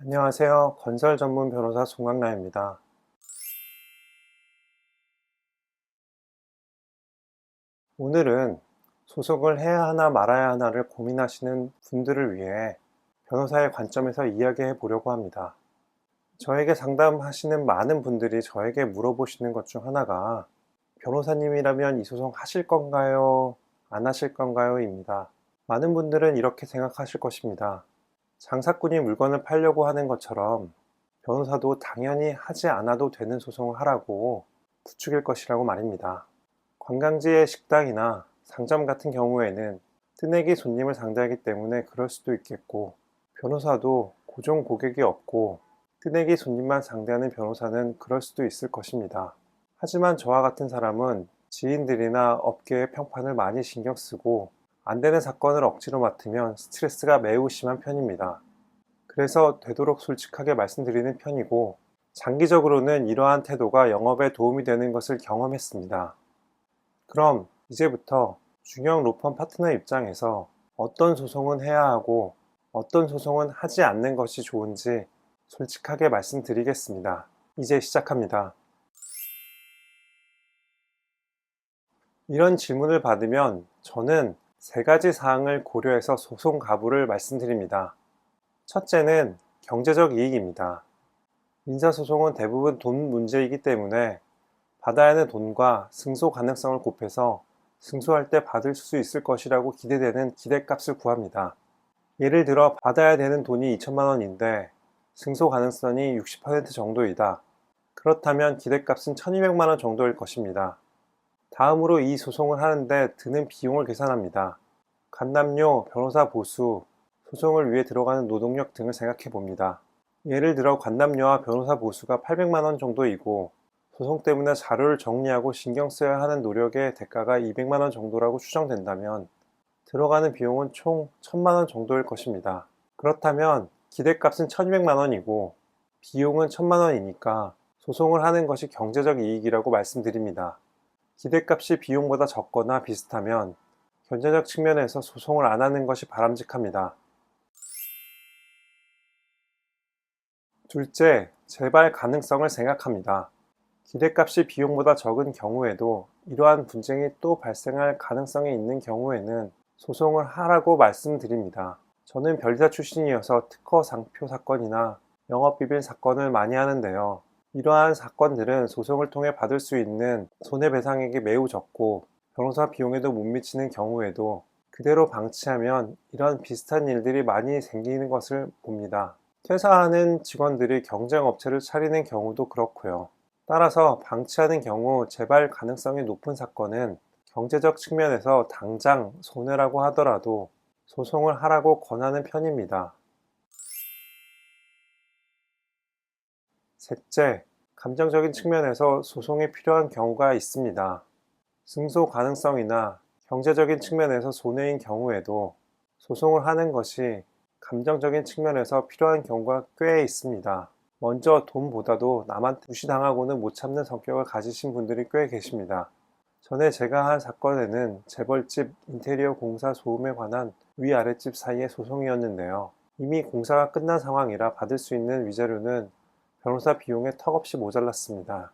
안녕하세요. 건설 전문 변호사 송강남입니다. 오늘은 소송을 해야 하나 말아야 하나를 고민하시는 분들을 위해 변호사의 관점에서 이야기해 보려고 합니다. 저에게 상담하시는 많은 분들이 저에게 물어보시는 것 중 하나가 변호사님이라면 이 소송 하실 건가요? 안 하실 건가요? 입니다. 많은 분들은 이렇게 생각하실 것입니다. 장사꾼이 물건을 팔려고 하는 것처럼 변호사도 당연히 하지 않아도 되는 소송을 하라고 부추길 것이라고 말입니다. 관광지의 식당이나 상점 같은 경우에는 뜨내기 손님을 상대하기 때문에 그럴 수도 있겠고, 변호사도 고정 고객이 없고 뜨내기 손님만 상대하는 변호사는 그럴 수도 있을 것입니다. 하지만 저와 같은 사람은 지인들이나 업계의 평판을 많이 신경 쓰고 안 되는 사건을 억지로 맡으면 스트레스가 매우 심한 편입니다. 그래서 되도록 솔직하게 말씀드리는 편이고, 장기적으로는 이러한 태도가 영업에 도움이 되는 것을 경험했습니다. 그럼 이제부터 중형 로펌 파트너 입장에서 어떤 소송은 해야 하고 어떤 소송은 하지 않는 것이 좋은지 솔직하게 말씀드리겠습니다. 이제 시작합니다. 이런 질문을 받으면 저는 세 가지 사항을 고려해서 소송 가부를 말씀드립니다. 첫째는 경제적 이익입니다. 민사소송은 대부분 돈 문제이기 때문에 받아야 하는 돈과 승소 가능성을 곱해서 승소할 때 받을 수 있을 것이라고 기대되는 기대값을 구합니다. 예를 들어 받아야 되는 돈이 2천만 원인데 승소 가능성이 60% 정도이다. 그렇다면 기대값은 1200만 원 정도일 것입니다. 다음으로 이 소송을 하는데 드는 비용을 계산합니다. 간담료, 변호사 보수, 소송을 위해 들어가는 노동력 등을 생각해 봅니다. 예를 들어 관담료와 변호사 보수가 800만 원 정도이고 소송 때문에 자료를 정리하고 신경 써야 하는 노력의 대가가 200만 원 정도라고 추정된다면 들어가는 비용은 총 1000만 원 정도일 것입니다. 그렇다면 기대값은 1200만 원이고 비용은 1000만 원이니까 소송을 하는 것이 경제적 이익이라고 말씀드립니다. 기대값이 비용보다 적거나 비슷하면 경제적 측면에서 소송을 안 하는 것이 바람직합니다. 둘째, 재발 가능성을 생각합니다. 기대값이 비용보다 적은 경우에도 이러한 분쟁이 또 발생할 가능성이 있는 경우에는 소송을 하라고 말씀드립니다. 저는 변리사 출신이어서 특허 상표 사건이나 영업비밀 사건을 많이 하는데요. 이러한 사건들은 소송을 통해 받을 수 있는 손해배상액이 매우 적고 변호사 비용에도 못 미치는 경우에도 그대로 방치하면 이런 비슷한 일들이 많이 생기는 것을 봅니다. 퇴사하는 직원들이 경쟁업체를 차리는 경우도 그렇고요. 따라서 방치하는 경우 재발 가능성이 높은 사건은 경제적 측면에서 당장 손해라고 하더라도 소송을 하라고 권하는 편입니다. 셋째, 감정적인 측면에서 소송이 필요한 경우가 있습니다. 승소 가능성이나 경제적인 측면에서 손해인 경우에도 소송을 하는 것이 감정적인 측면에서 필요한 경우가 꽤 있습니다. 먼저 돈보다도 남한테 무시당하고는 못 참는 성격을 가지신 분들이 꽤 계십니다. 전에 제가 한 사건에는 재벌집 인테리어 공사 소음에 관한 위아랫집 사이의 소송이었는데요. 이미 공사가 끝난 상황이라 받을 수 있는 위자료는 변호사 비용에 턱없이 모자랐습니다.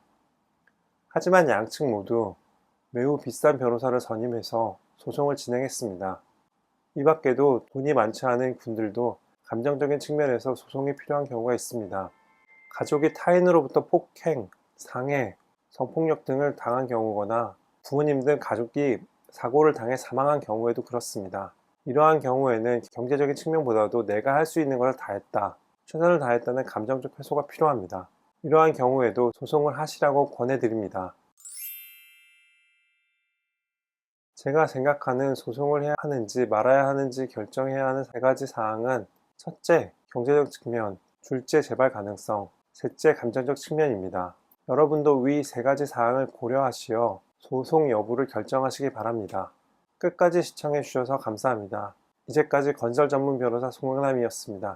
하지만 양측 모두 매우 비싼 변호사를 선임해서 소송을 진행했습니다. 이 밖에도 돈이 많지 않은 분들도 감정적인 측면에서 소송이 필요한 경우가 있습니다. 가족이 타인으로부터 폭행, 상해, 성폭력 등을 당한 경우거나 부모님 등 가족이 사고를 당해 사망한 경우에도 그렇습니다. 이러한 경우에는 경제적인 측면보다도 내가 할 수 있는 것을 다했다, 최선을 다했다는 감정적 해소가 필요합니다. 이러한 경우에도 소송을 하시라고 권해드립니다. 제가 생각하는 소송을 해야 하는지 말아야 하는지 결정해야 하는 세 가지 사항은 첫째, 경제적 측면, 둘째, 재발 가능성, 셋째, 감정적 측면입니다. 여러분도 위 세 가지 사항을 고려하시어 소송 여부를 결정하시기 바랍니다. 끝까지 시청해 주셔서 감사합니다. 이제까지 건설 전문 변호사 송강남이었습니다.